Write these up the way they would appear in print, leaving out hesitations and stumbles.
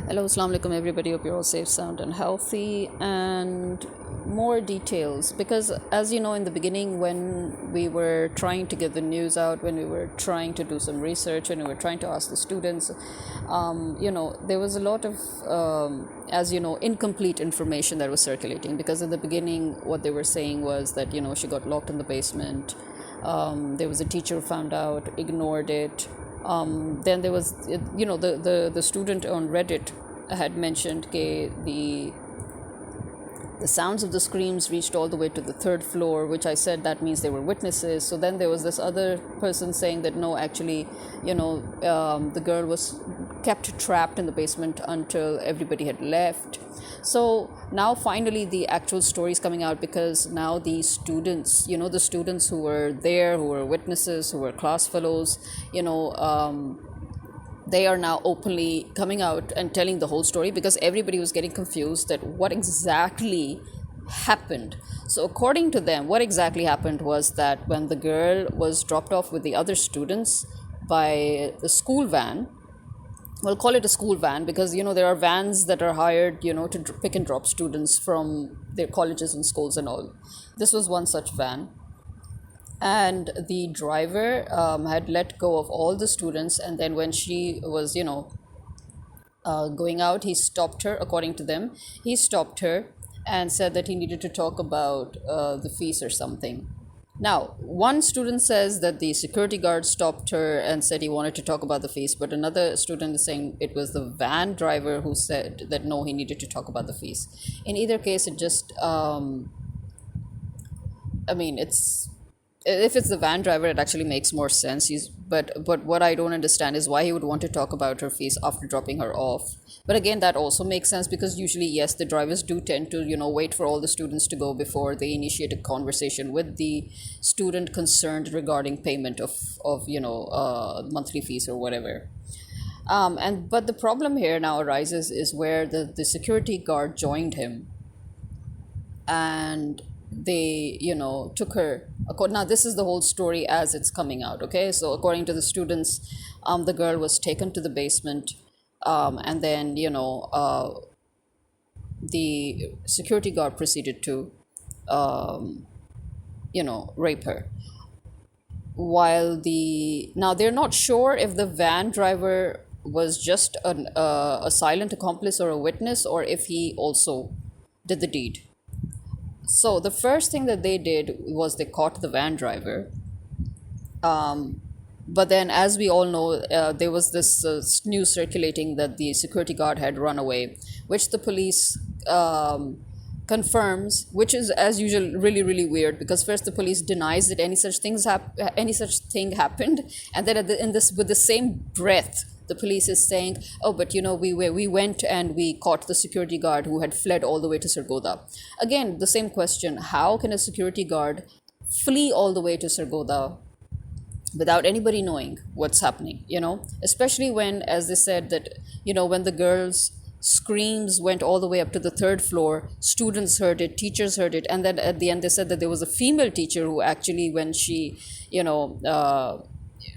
Hello, Assalamu alaikum everybody. Hope you're all safe, sound, and healthy. And more details, because as you know, in the beginning, when we were trying to get the news out, when we were trying to do some research, when we were trying to ask the students, there was a lot of, as you know, incomplete information that was circulating. Because in the beginning, what they were saying was that, she got locked in the basement. There was a teacher who found out, ignored it. Then there was, the student on Reddit had mentioned the sounds of the screams reached all the way to the third floor, which I said that means they were witnesses. So then there was this other person saying that no, actually, the girl was kept trapped in the basement until everybody had left. So now finally the actual story is coming out, because now the students, the students who were there, who were witnesses, who were class fellows, they are now openly coming out and telling the whole story, because everybody was getting confused that what exactly happened. So according to them, what exactly happened was that when the girl was dropped off with the other students by the school van, we'll call it a school van because there are vans that are hired to pick and drop students from their colleges and schools and all. This was one such van, and the driver had let go of all the students, and then when she was going out, he stopped her. According to them, he stopped her and said that he needed to talk about the fees or something. Now, one student says that the security guard stopped her and said he wanted to talk about the fees, but another student is saying it was the van driver who said that no, he needed to talk about the fees. In either case, it just it's, if it's the van driver, it actually makes more sense. But what I don't understand is why he would want to talk about her fees after dropping her off. But again, that also makes sense, because usually, yes, the drivers do tend to wait for all the students to go before they initiate a conversation with the student concerned regarding payment of monthly fees or whatever. But the problem here now arises is where the security guard joined him, and they took her. Now this is the whole story as it's coming out. Okay, so according to the students, the girl was taken to the basement, and then the security guard proceeded to rape her. While now they're not sure if the van driver was just a silent accomplice or a witness, or if he also did the deed. So the first thing that they did was they caught the van driver. But then, as we all know, there was this news circulating that the security guard had run away, which the police confirms, which is as usual really really weird, because first the police denies that any such thing happened, and then with the same breath the police is saying, oh, but we went and we caught the security guard who had fled all the way to Sargodha. Again, the same question: how can a security guard flee all the way to Sargodha without anybody knowing what's happening? Especially when, as they said, that when the girls screams went all the way up to the third floor, students heard it, teachers heard it, and then at the end they said that there was a female teacher who actually, when she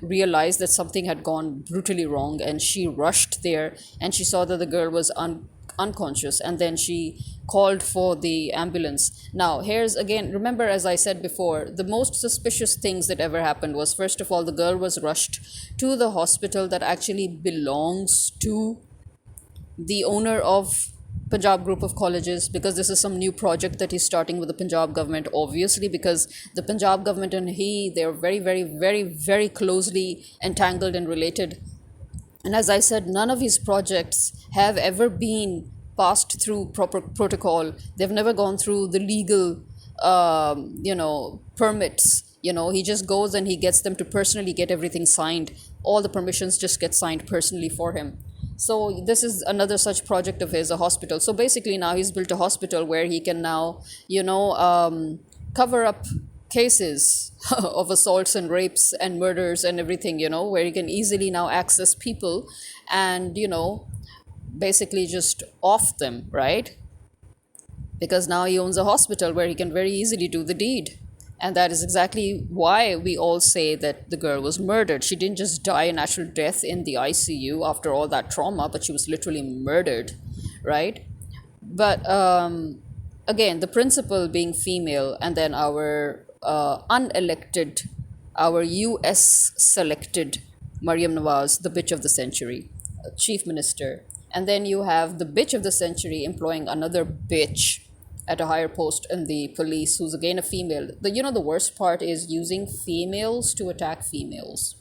realized that something had gone brutally wrong, and she rushed there and she saw that the girl was unconscious, and then she called for the ambulance. Now here's again, remember, as I said before, the most suspicious things that ever happened was, first of all, the girl was rushed to the hospital that actually belongs to the owner of Punjab Group of Colleges, because this is some new project that he's starting with the Punjab government, obviously, because the Punjab government and they're very, very, very, very closely entangled and related. And as I said, none of his projects have ever been passed through proper protocol. They've never gone through the legal, permits. He just goes and he gets them to personally get everything signed. All the permissions just get signed personally for him. So this is another such project of his, a hospital. So basically now he's built a hospital where he can now, cover up cases of assaults and rapes and murders and everything, where he can easily now access people and, basically just off them, right? Because now he owns a hospital where he can very easily do the deed. And that is exactly why we all say that the girl was murdered. She didn't just die a natural death in the ICU after all that trauma, but she was literally murdered, right? But again, the principal being female, and then our unelected, our US selected Mariam Nawaz, the bitch of the century, chief minister. And then you have the bitch of the century employing another bitch at a higher post in the police, who's again a female. The worst part is using females to attack females.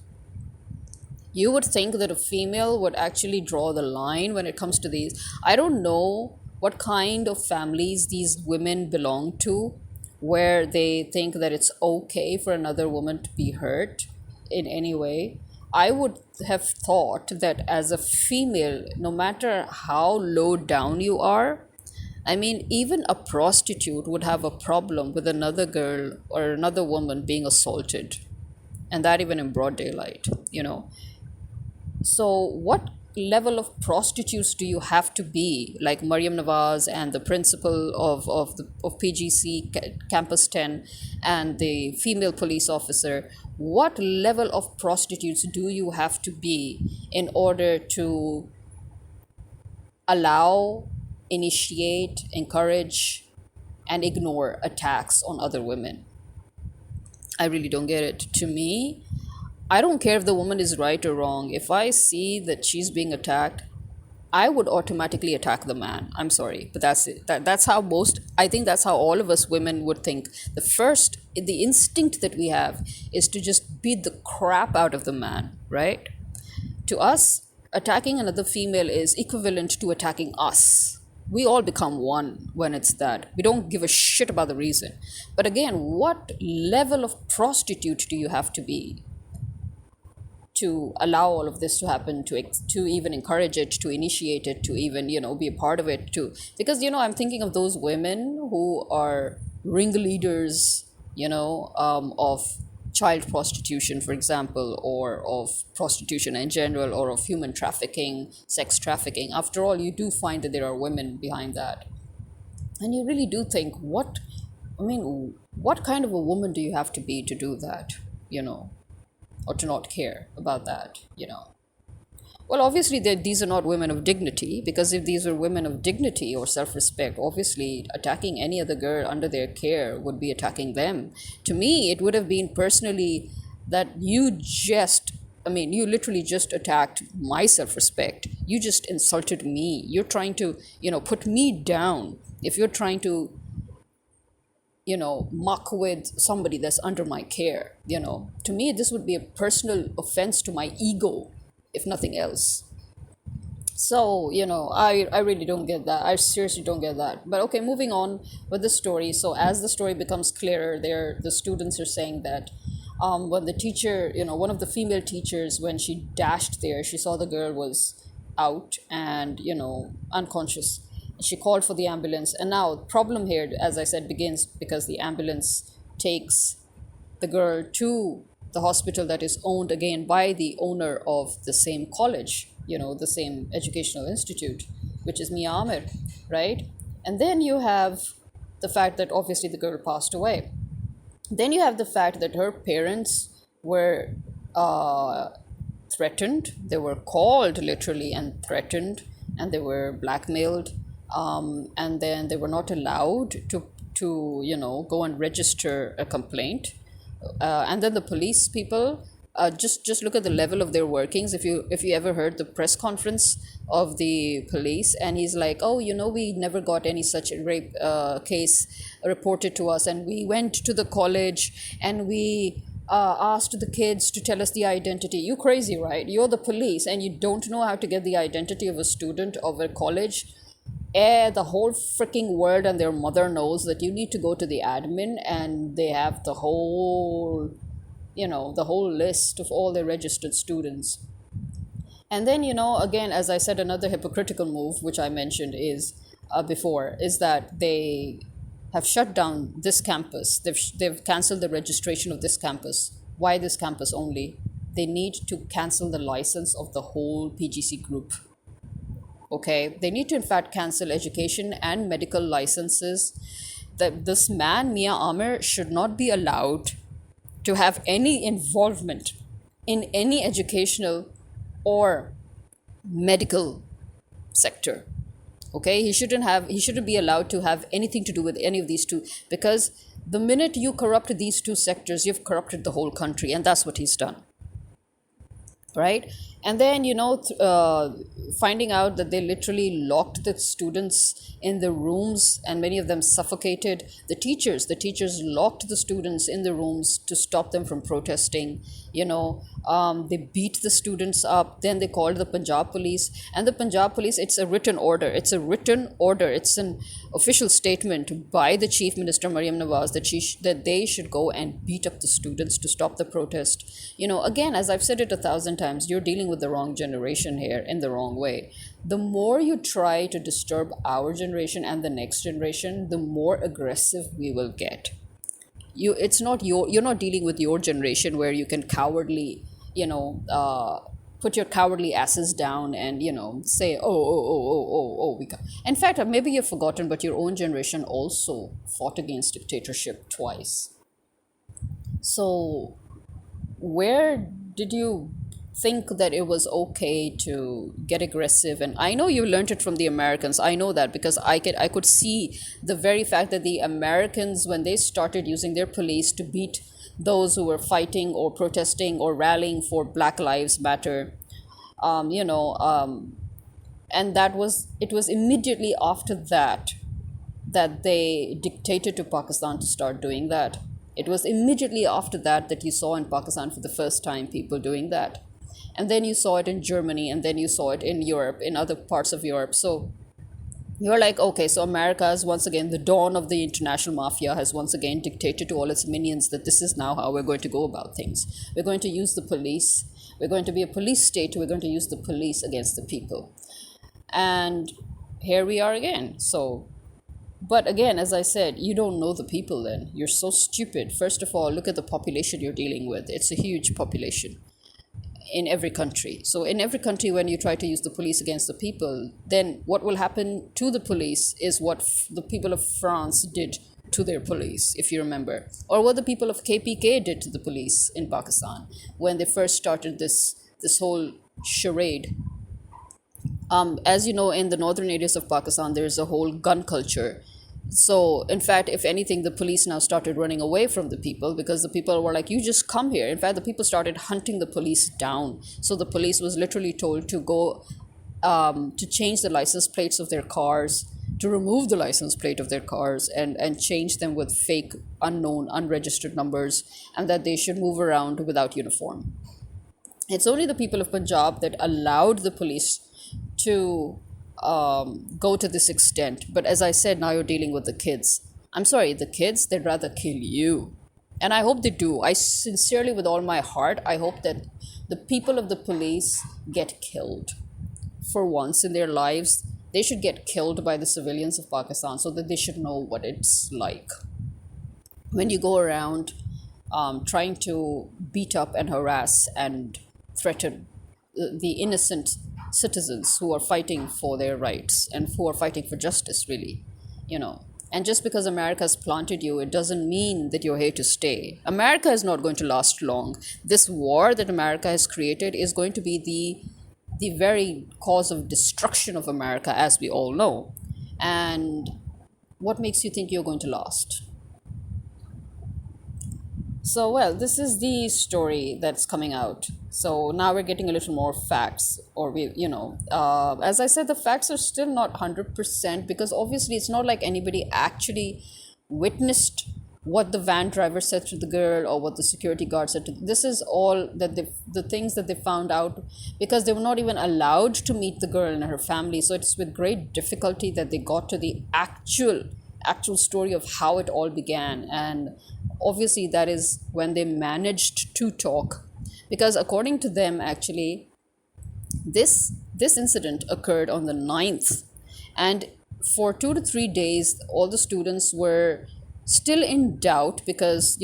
You would think that a female would actually draw the line when it comes to these. I don't know what kind of families these women belong to, where they think that it's okay for another woman to be hurt in any way. I would have thought that as a female, no matter how low down you are, I mean, even a prostitute would have a problem with another girl or another woman being assaulted, and that even in broad daylight. So, what level of prostitutes do you have to be, like Mariam Nawaz and the principal of PGC Campus 10 and the female police officer? What level of prostitutes do you have to be in order to allow, initiate, encourage, and ignore attacks on other women? I really don't get it. To me, I don't care if the woman is right or wrong. If I see that she's being attacked, I would automatically attack the man. I'm sorry, but that's it. That's how I think that's how all of us women would think. The instinct that we have is to just beat the crap out of the man, right? To us, attacking another female is equivalent to attacking us. We all become one when it's that. We don't give a shit about the reason. But again, what level of prostitute do you have to be to allow all of this to happen, to even encourage it, to initiate it, to even be a part of it too? Because I'm thinking of those women who are ringleaders, of child prostitution, for example, or of prostitution in general, or of human trafficking, sex trafficking. After all, you do find that there are women behind that, and you really do think, what kind of a woman do you have to be to do that, or to not care about that? Well, obviously, these are not women of dignity, because if these were women of dignity or self-respect, obviously attacking any other girl under their care would be attacking them. To me, it would have been personally that you literally just attacked my self-respect. You just insulted me. You're trying to, put me down. If you're trying to muck with somebody that's under my care, to me, this would be a personal offense to my ego, if nothing else. So, I really don't get that. I seriously don't get that. But okay, moving on with the story. So as the story becomes clearer, the students are saying that when the teacher, one of the female teachers, when she dashed there, she saw the girl was out and, unconscious. She called for the ambulance. And now the problem here, as I said, begins because the ambulance takes the girl to the hospital that is owned again by the owner of the same college, the same educational institute, which is Mia Amir, right? And then you have the fact that obviously the girl passed away. Then you have the fact that her parents were threatened. They were called literally and threatened, and they were blackmailed. And then they were not allowed to go and register a complaint. And then the police people, just look at the level of their workings. If you ever heard the press conference of the police, and he's like, oh, we never got any such rape case reported to us, and we went to the college and we asked the kids to tell us the identity. You crazy, right? You're the police and you don't know how to get the identity of a student of a college. The whole freaking world and their mother knows that you need to go to the admin, and they have the whole list of all their registered students. And then, again, as I said, another hypocritical move, which I mentioned before, is that they have shut down this campus. They've canceled the registration of this campus. Why this campus only? They need to cancel the license of the whole PGC group. Okay, they need to in fact cancel education and medical licenses that this man, Mia Amir, should not be allowed to have any involvement in any educational or medical sector. Okay, he shouldn't be allowed to have anything to do with any of these two, because the minute you corrupt these two sectors, you've corrupted the whole country, and that's what he's done, right? And then, finding out that they literally locked the students in the rooms, and many of them suffocated the teachers locked the students in the rooms to stop them from protesting. They beat the students up. Then they called the Punjab police, and the Punjab police, it's a written order, it's an official statement by the chief minister Mariam Nawaz that they should go and beat up the students to stop the protest. Again, as I've said it 1,000 times, you're dealing with the wrong generation here in the wrong way. The more you try to disturb our generation and the next generation, the more aggressive we will get. You're not dealing with your generation where you can cowardly, put your cowardly asses down and say, oh, we can. In fact, maybe you've forgotten, but your own generation also fought against dictatorship twice. So where did you think that it was okay to get aggressive? And I know you learned it from the Americans. I know that because I could see the very fact that the Americans, when they started using their police to beat those who were fighting or protesting or rallying for Black Lives Matter, and it was immediately after that they dictated to Pakistan to start doing that. It was immediately after that you saw in Pakistan for the first time people doing that. And then you saw it in Germany, and then you saw it in Europe, in other parts of Europe. So you're like, okay, so America is once again, the dawn of the international mafia has once again dictated to all its minions that this is now how we're going to go about things. We're going to use the police. We're going to be a police state. We're going to use the police against the people. And here we are again. So, but again, as I said, you don't know the people then. You're so stupid. First of all, look at the population you're dealing with. It's a huge population in every country. So in every country, when you try to use the police against the people, then what will happen to the police is what the people of France did to their police, if you remember, or what the people of KPK did to the police in Pakistan when they first started this whole charade. As you know, in the northern areas of Pakistan, there's a whole gun culture. So, in fact, if anything, the police now started running away from the people because the people were like, you just come here. In fact, the people started hunting the police down. So the police was literally told to go to change the license plates of their cars, to remove the license plate of their cars and change them with fake, unknown, unregistered numbers, and that they should move around without uniform. It's only the people of Punjab that allowed the police to go to this extent. But as I said, now you're dealing with the kids. I'm sorry, the kids, they'd rather kill you. And I hope they do. I sincerely, with all my heart, I hope that the people of the police get killed. For once in their lives, they should get killed by the civilians of Pakistan so that they should know what it's like. When you go around trying to beat up and harass and threaten the innocent citizens who are fighting for their rights and who are fighting for justice, really, And just because America has planted you, it doesn't mean that you're here to stay. America is not going to last long. This war that America has created is going to be the very cause of destruction of America, as we all know. And what makes you think you're going to last? So, well, this is the story that's coming out. So now we're getting a little more facts, or as I said, the facts are still not 100% because obviously it's not like anybody actually witnessed what the van driver said to the girl or what the security guard said to. This is all that the things that they found out because they were not even allowed to meet the girl and her family. So it's with great difficulty that they got to the actual story of how it all began. And obviously that is when they managed to talk, because according to them, actually, this incident occurred on the 9th, and for 2 to 3 days all the students were still in doubt, because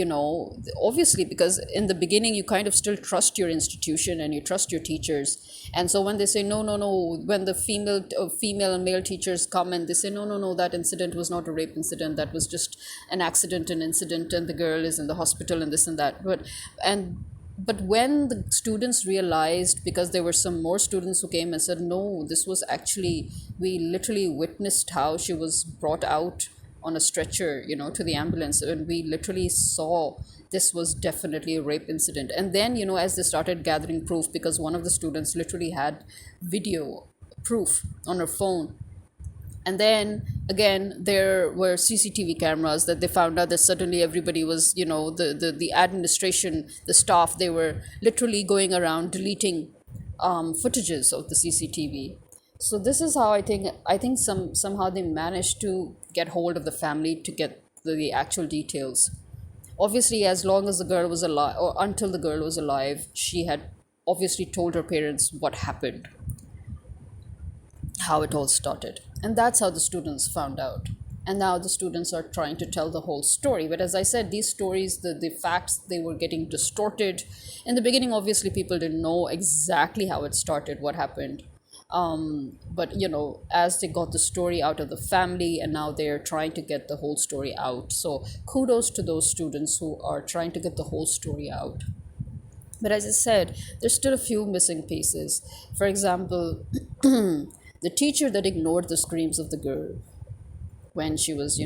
obviously, because in the beginning you kind of still trust your institution and you trust your teachers. And so when they say no, no, no, when the female and male teachers come and they say no, no, no, that incident was not a rape incident, that was just an accident, an incident, and the girl is in the hospital and this and that. But when the students realized, because there were some more students who came and said, no, this was actually, we literally witnessed how she was brought out on a stretcher, to the ambulance, and we literally saw this was definitely a rape incident. And then, as they started gathering proof, because one of the students literally had video proof on her phone, and then again there were CCTV cameras, that they found out that suddenly everybody was, the administration, the staff, they were literally going around deleting footages of the CCTV. So this is how I think somehow they managed to get hold of the family to get the actual details. Obviously, as long as the girl was alive, or until the girl was alive, she had obviously told her parents what happened, how it all started. And that's how the students found out. And now the students are trying to tell the whole story. But as I said, these stories, the facts, they were getting distorted. In the beginning, obviously, people didn't know exactly how it started, what happened. But, as they got the story out of the family, and now they're trying to get the whole story out. So kudos to those students who are trying to get the whole story out. But as I said, there's still a few missing pieces. For example, the teacher that ignored the screams of the girl when she was,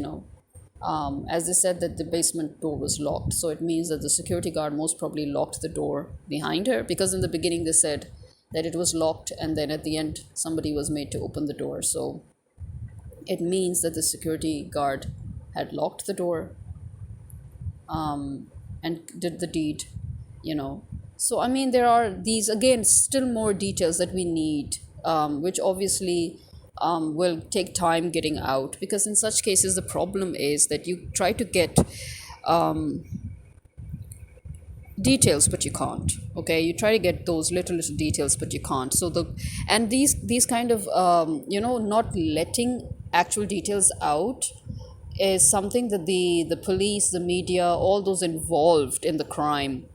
as they said, that the basement door was locked. So it means that the security guard most probably locked the door behind her, because in the beginning they said that it was locked, and then at the end somebody was made to open the door. So it means that the security guard had locked the door, and did the deed, So I mean, there are these, again, still more details that we need, which obviously will take time getting out, because in such cases the problem is that you try to get details, but you can't. Okay, you try to get those little details, but you can't. So these kind of not letting actual details out is something that the police, the media, all those involved in the crime,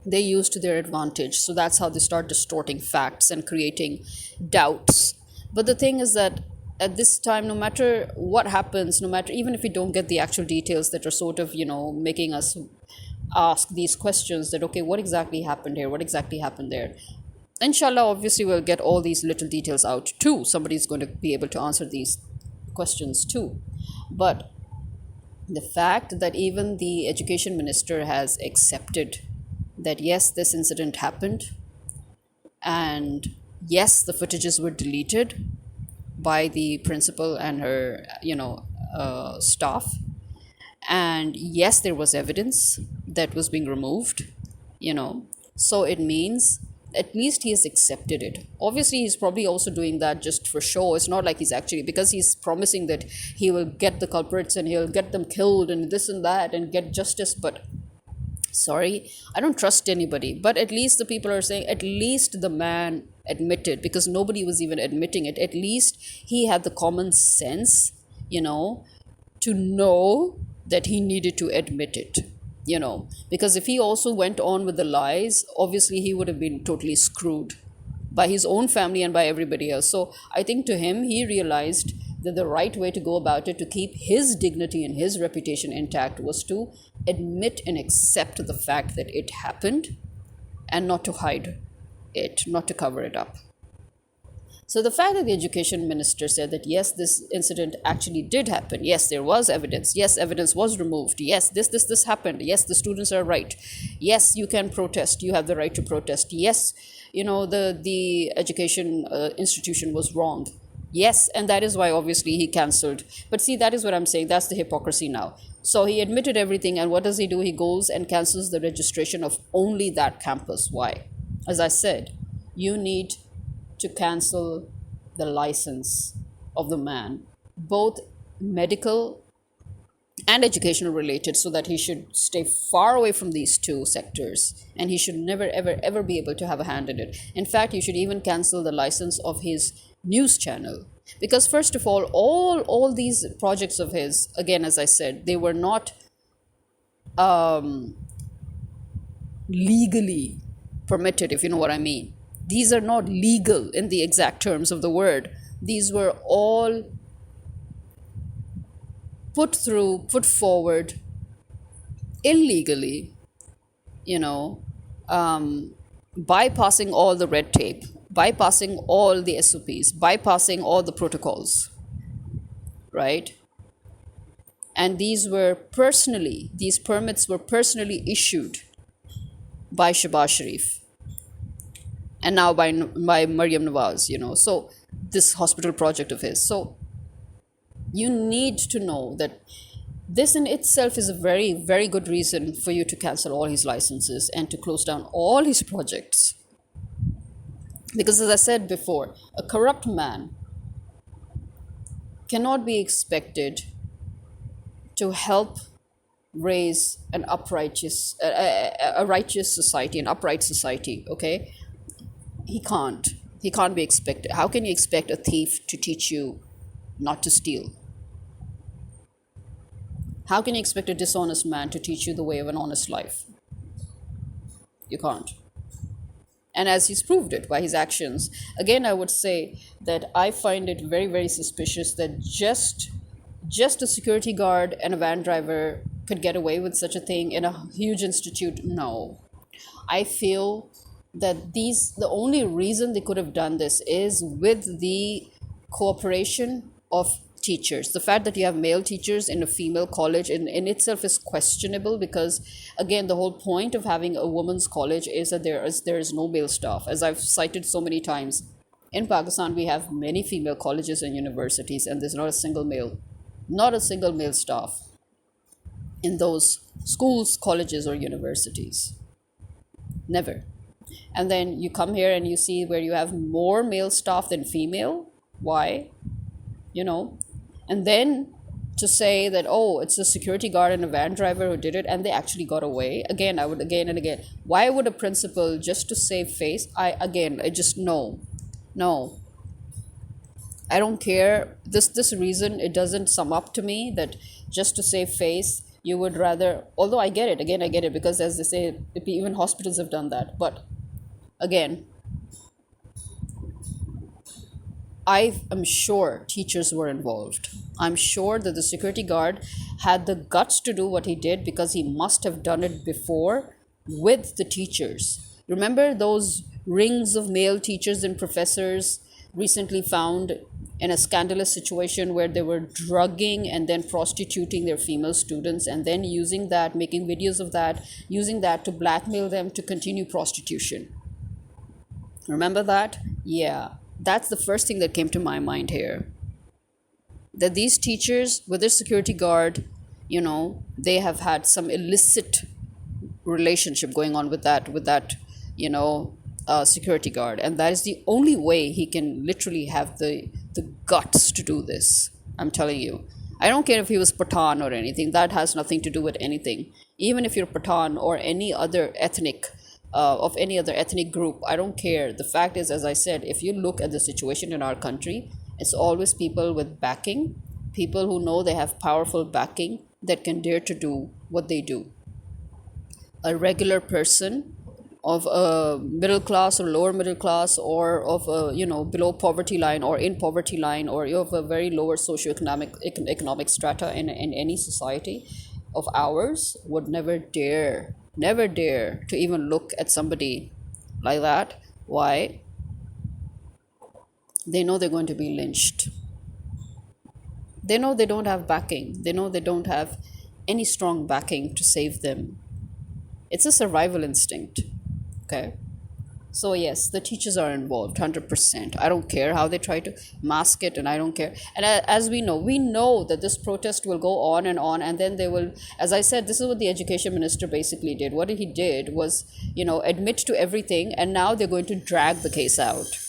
they use to their advantage. So that's how they start distorting facts and creating doubts. But the thing is that at this time, no matter what happens, no matter, even if we don't get the actual details that are sort of, making us ask these questions, that, okay, what exactly happened here? What exactly happened there? Inshallah, obviously, we'll get all these little details out too. Somebody's going to be able to answer these questions too. But the fact that even the education minister has accepted that, yes, this incident happened, and yes, the footages were deleted by the principal and her, staff, and yes, there was evidence that was being removed, so it means at least he has accepted it. Obviously, he's probably also doing that just for show. It's not like he's actually, because he's promising that he will get the culprits and he'll get them killed and this and that and get justice. But sorry, I don't trust anybody. But at least the people are saying, at least the man admitted, because nobody was even admitting it. At least he had the common sense, to know that he needed to admit it, because if he also went on with the lies, obviously he would have been totally screwed by his own family and by everybody else. So I think to him, he realized that the right way to go about it, to keep his dignity and his reputation intact, was to admit and accept the fact that it happened, and not to hide it, not to cover it up. So the fact that the education minister said that, yes, this incident actually did happen. Yes, there was evidence. Yes, evidence was removed. Yes, this happened. Yes, the students are right. Yes, you can protest. You have the right to protest. Yes, the education institution was wrong. Yes, and that is why obviously he cancelled. But see, that is what I'm saying. That's the hypocrisy now. So he admitted everything, and what does he do? He goes and cancels the registration of only that campus. Why? As I said, you need to cancel the license of the man, both medical and educational related, so that he should stay far away from these two sectors, and he should never ever ever be able to have a hand in it. In fact, you should even cancel the license of his news channel. Because first of all these projects of his, again, as I said, they were not legally permitted, if you know what I mean. These are not legal in the exact terms of the word. These were all put forward illegally, you know, bypassing all the red tape, bypassing all the SOPs, bypassing all the protocols, right? And these permits were personally issued by Shahbaz Sharif and now by Maryam Nawaz, So this hospital project of his. So you need to know that this in itself is a very, very good reason for you to cancel all his licenses and to close down all his projects. Because as I said before, a corrupt man cannot be expected to help raise an a righteous society, an upright society, okay? He can't. He can't be expected. How can you expect a thief to teach you not to steal? How can you expect a dishonest man to teach you the way of an honest life? You can't. And as he's proved it by his actions, again, I would say that I find it very, very suspicious that just a security guard and a van driver could get away with such a thing in a huge institute. No. I feel that the only reason they could have done this is with the cooperation of teachers. The fact that you have male teachers in a female college in itself is questionable, because again, the whole point of having a women's college is that there is no male staff. As I've cited so many times, in Pakistan we have many female colleges and universities, and there's not a single male staff in those schools, colleges, or universities. Never. And then you come here and you see where you have more male staff than female. Why? And then to say that, oh, it's a security guard and a van driver who did it and they actually got away. Again, I would again and again, why would a principal, just to save face? I just no. I don't care. This reason, it doesn't sum up to me that just to save face, you would rather, although I get it, because as they say, even hospitals have done that. But again, I am sure teachers were involved. I'm sure that the security guard had the guts to do what he did because he must have done it before with the teachers. Remember those rings of male teachers and professors recently found in a scandalous situation where they were drugging and then prostituting their female students, and then making videos of that, using that to blackmail them to continue prostitution. Remember that? Yeah. That's the first thing that came to my mind here. That these teachers with their security guard, they have had some illicit relationship going on with that security guard. And that is the only way he can literally have the guts to do this. I'm telling you. I don't care if he was Pathan or anything. That has nothing to do with anything. Even if you're Pathan or any other ethnic of any other ethnic group, I don't care. The fact is, as I said, if you look at the situation in our country, it's always people with backing, people who know they have powerful backing that can dare to do what they do. A regular person of a middle class or lower middle class, or of a below poverty line or in poverty line, or you have a very lower economic strata in any society of ours, would never dare to even look at somebody like that. Why? They know they're going to be lynched. They know they don't have backing. They know they don't have any strong backing to save them. It's a survival instinct. Okay? So yes, the teachers are involved 100%. I don't care how they try to mask it, and I don't care. And as we know that this protest will go on, and then they will, as I said, this is what the education minister basically did. What he did was, admit to everything, and now they're going to drag the case out.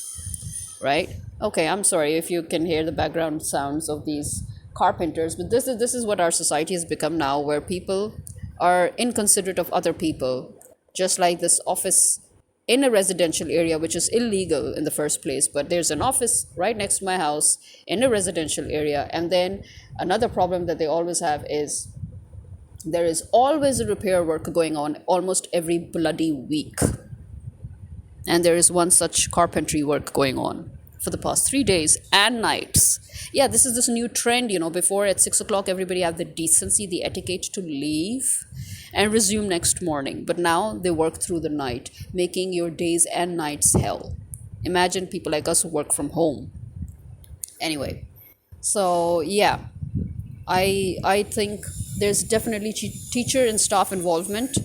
Right? Okay, I'm sorry if you can hear the background sounds of these carpenters, but this is what our society has become now, where people are inconsiderate of other people, just like this office in a residential area, which is illegal in the first place, but there's an office right next to my house in a residential area. And then another problem that they always have is there is always a repair work going on almost every bloody week. And there is one such carpentry work going on for the past 3 days and nights. Yeah, this is this new trend, before at 6 o'clock, everybody have the decency, the etiquette to leave and resume next morning. But now they work through the night, making your days and nights hell. Imagine people like us who work from home. Anyway, so yeah, I think there's definitely teacher and staff involvement.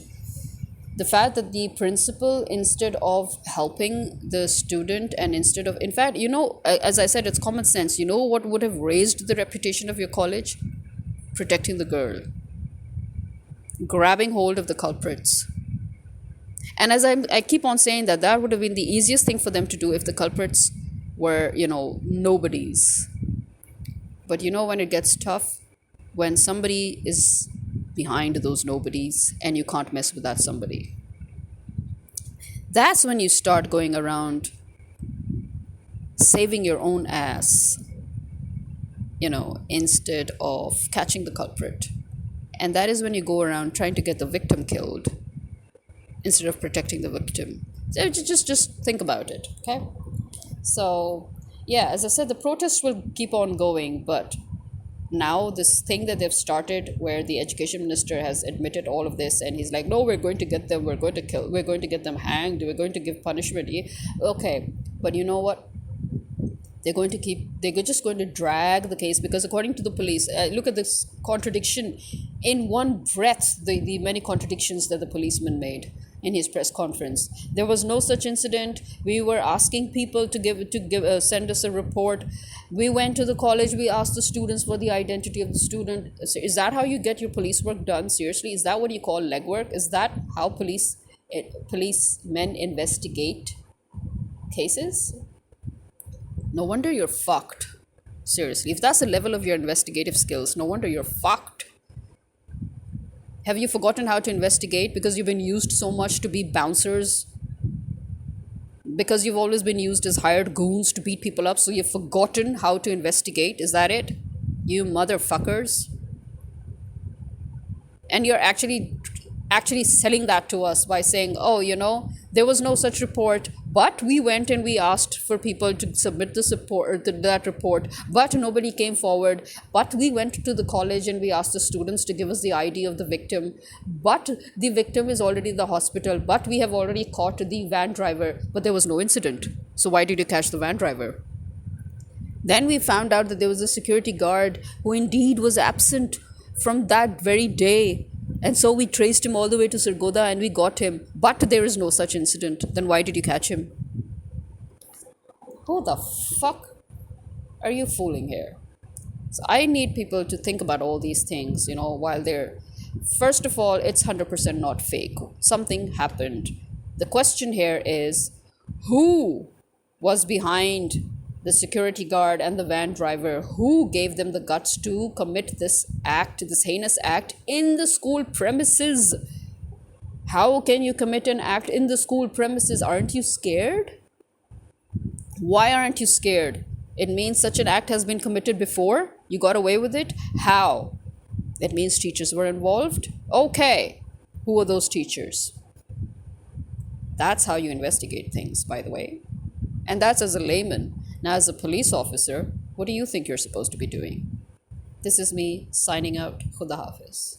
The fact that the principal, instead of helping the student and instead of, in fact, as I said, it's common sense. You know what would have raised the reputation of your college? Protecting the girl, grabbing hold of the culprits. And as I keep on saying that would have been the easiest thing for them to do if the culprits were, nobodies. But when it gets tough, when somebody is behind those nobodies and you can't mess with that somebody, that's when you start going around saving your own ass, instead of catching the culprit. And that is when you go around trying to get the victim killed instead of protecting the victim. So just think about it, okay? So yeah, as I said, the protests will keep on going, but now this thing that they've started where the education minister has admitted all of this, and he's like, no, we're going to get them, we're going to get them hanged, we're going to give punishment. Okay, but you know what? They're just going to drag the case, because according to the police, look at this contradiction in one breath, the many contradictions that the policeman made in his press conference. There was no such incident. We were asking people to send us a report. We went to the college, we asked the students for the identity of the student. Is that how you get your police work done? Seriously, is that what you call legwork? Is that how policemen investigate cases? No wonder you're fucked. Seriously, if that's the level of your investigative skills, no wonder you're fucked. Have you forgotten how to investigate because you've been used so much to be bouncers? Because you've always been used as hired goons to beat people up, so you've forgotten how to investigate? Is that it? You motherfuckers. And you're actually selling that to us by saying, oh, there was no such report, but we went and we asked for people to submit that report, but nobody came forward. But we went to the college and we asked the students to give us the ID of the victim, but the victim is already in the hospital, but we have already caught the van driver, but there was no incident. So why did you catch the van driver? Then we found out that there was a security guard who indeed was absent from that very day. And so we traced him all the way to Sargodha and we got him. But there is no such incident. Then why did you catch him? Who the fuck are you fooling here? So I need people to think about all these things, while they're... First of all, it's 100% not fake. Something happened. The question here is, who was behind the security guard and the van driver? Who gave them the guts to commit this heinous act in the school premises? How can you commit an act in the school premises? Aren't you scared? Why aren't you scared? It means such an act has been committed before. You got away with it. How? It means teachers were involved. Okay. Who are those teachers? That's how you investigate things, by the way. And that's as a layman. Now, as a police officer, what do you think you're supposed to be doing? This is me signing out. Khuda Hafiz.